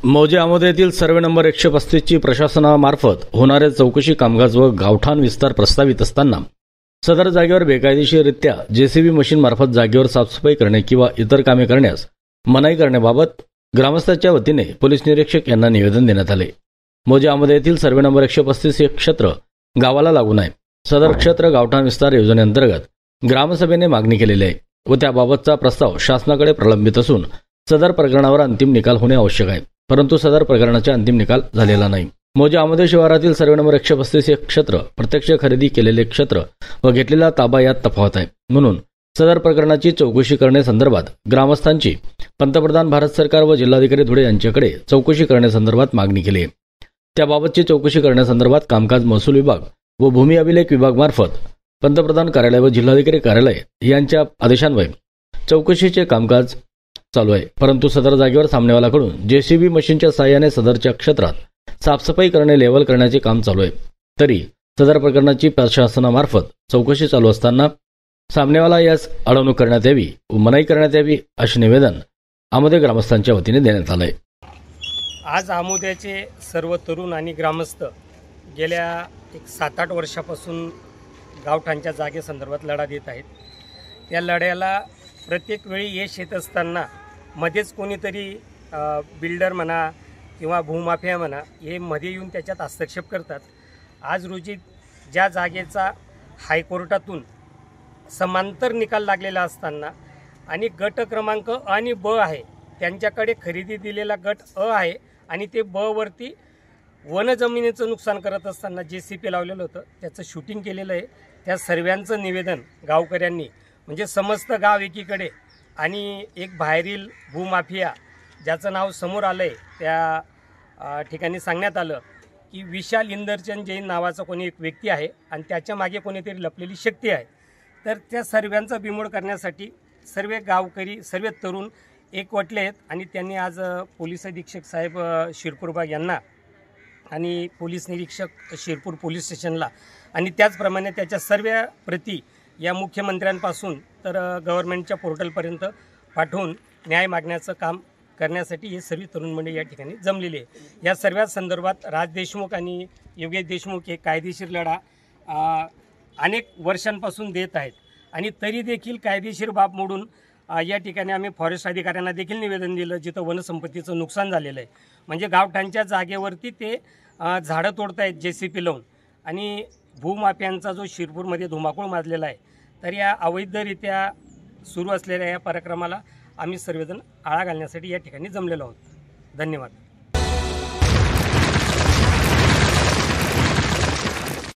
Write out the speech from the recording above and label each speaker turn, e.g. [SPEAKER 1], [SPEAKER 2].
[SPEAKER 1] मौजे आमोद येथील survey number 135 ची प्रशासनामार्फत होणारे चौकशी कामकाज व गावठाण विस्तार प्रस्तावित असताना सदर जागेवर बेकायदेशीररित्या जेसीबी मशीन मार्फत जागेवर साफसफाई करणे किंवा इतर कामे करण्यास मनाई करण्याबाबत ग्रामस्थांच्या वतीने पोलीस निरीक्षक यांना निवेदन देण्यात आले। मौजे आमोद येथील सर्वे नंबर 135 हे क्षेत्र गावाला लागून आहे। सदर क्षेत्र गावठाण विस्तार योजनेअंतर्गत ग्रामसभेने मागणी केलेली आहे व त्याबाबतचा प्रस्ताव शासनाकडे प्रलंबित असून सदर प्रकरणावर अंतिम निकाल होणे आवश्यक आहे, परंतु सदर प्रकरणाचा अंतिम निकाल झालेला नाही। मौजे आमोद शिवारातील सर्वे नंबर 135 हे क्षेत्र प्रत्यक्ष खरेदी केलेले क्षेत्र व घेतलेला ताबा यात तफावत आहे, म्हणून सदर प्रकरणाची चौकशी करण्यासंदर्भात ग्रामस्थांची पंतप्रधान भारत सरकार व जिल्हाधिकारी धुळे यांच्याकडे चौकशी करण्यासंदर्भात मागणी केली आहे। त्याबाबतची चौकशी करण्यासंदर्भात कामकाज महसूल विभाग व भूमी अभिलेख विभाग मार्फत पंतप्रधान कार्यालय व जिल्हाधिकारी कार्यालय यांच्या आदेशान्वये चौकशीचे कामकाज चालू आहे, परंतु सदर जागेवर सामनेवाल्याकडून जेसीबी मशीनच्या सहाय्याने सदरच्या क्षेत्रात साफसफाई करणे लेवल करण्याचे काम चालू आहे। तरी सदर प्रकरणाची प्रशासनामार्फत चौकशी चालू असताना सामनेवाला यास अडवणूक करण्यात यावी व मनाई करण्यात यावी असे निवेदन आमोदे ग्रामस्थांच्या वतीने देण्यात आले।
[SPEAKER 2] आज आमोद्याचे सर्व तरुण आणि ग्रामस्थ गेल्या 7-8 वर्षापासून गावठाणच्या जागेसंदर्भात लढा देत आहेत। या लढ्याला प्रत्येक वेळी यश येत असताना मध्येच कोणीतरी बिल्डर म्हणा किंवा भूमाफिया म्हणा हे मध्ये येऊन त्याच्यात हस्तक्षेप करतात। आज रोजी ज्या जागेचा हायकोर्टातून समांतर निकाल लागलेला असताना आणि गट क्रमांक अ आणि ब आहे, त्यांच्याकडे खरेदी दिलेला गट अ आहे आणि ते ब वरती वन जमिनीचं नुकसान करत असताना जेसीपी लावलेलं होतं, त्याचं शूटिंग केलेलं आहे। त्या सर्वांचं निवेदन गावकऱ्यांनी म्हणजे समस्त गाव एकीकडे आणि एक बाहेरील भूमाफिया ज्याचं नाव समोर आलं आहे त्या ठिकाणी सांगण्यात आलं की विशाल इंदरचंद जैन नावाचा कोणी एक व्यक्ती आहे आणि त्याच्या मागे कोणीतरी लपलेली शक्ती आहे। तर त्या सर्वांचा बिमोड करण्यासाठी सर्व गावकरी सर्व तरुण एकवटले आहेत आणि त्यांनी आज पोलीस अधीक्षक साहेब शिरपूर बाग यांना आणि पोलीस निरीक्षक शिरपूर पोलीस स्टेशनला आणि त्याचप्रमाणे त्याच्या सर्व प्रती या मुख्यमंत्र्यांपासून तर गव्हर्नमेंटच्या पोर्टलपर्यंत पाठवून न्याय मागण्याचं काम करण्यासाठी हे सर्व तरुण मंडळी या ठिकाणी जमलेले आहे। या सर्व संदर्भात राज देशमुख आणि योगेश देशमुख हे कायदेशीर लढा अनेक वर्षांपासून देत आहेत आणि तरी देखील कायदेशीर बाब मोडून या ठिकाणी आम्ही फॉरेस्ट अधिकाऱ्यांना देखील निवेदन दिलं जिथं वनसंपत्तीचं नुकसान झालेलं आहे। म्हणजे गावठाणच्या जागेवरती ते झाडं तोडतायत जेसीपी लावून आणि भूमाफियांचा जो शिरपूरमध्ये धुमाकूळ माजलेला आहे, तर या अवैधरित्या सुरू असलेल्या या पराक्रमाला आम्ही सर्वजण आळा घालण्यासाठी या ठिकाणी जमलेलो आहोत। धन्यवाद।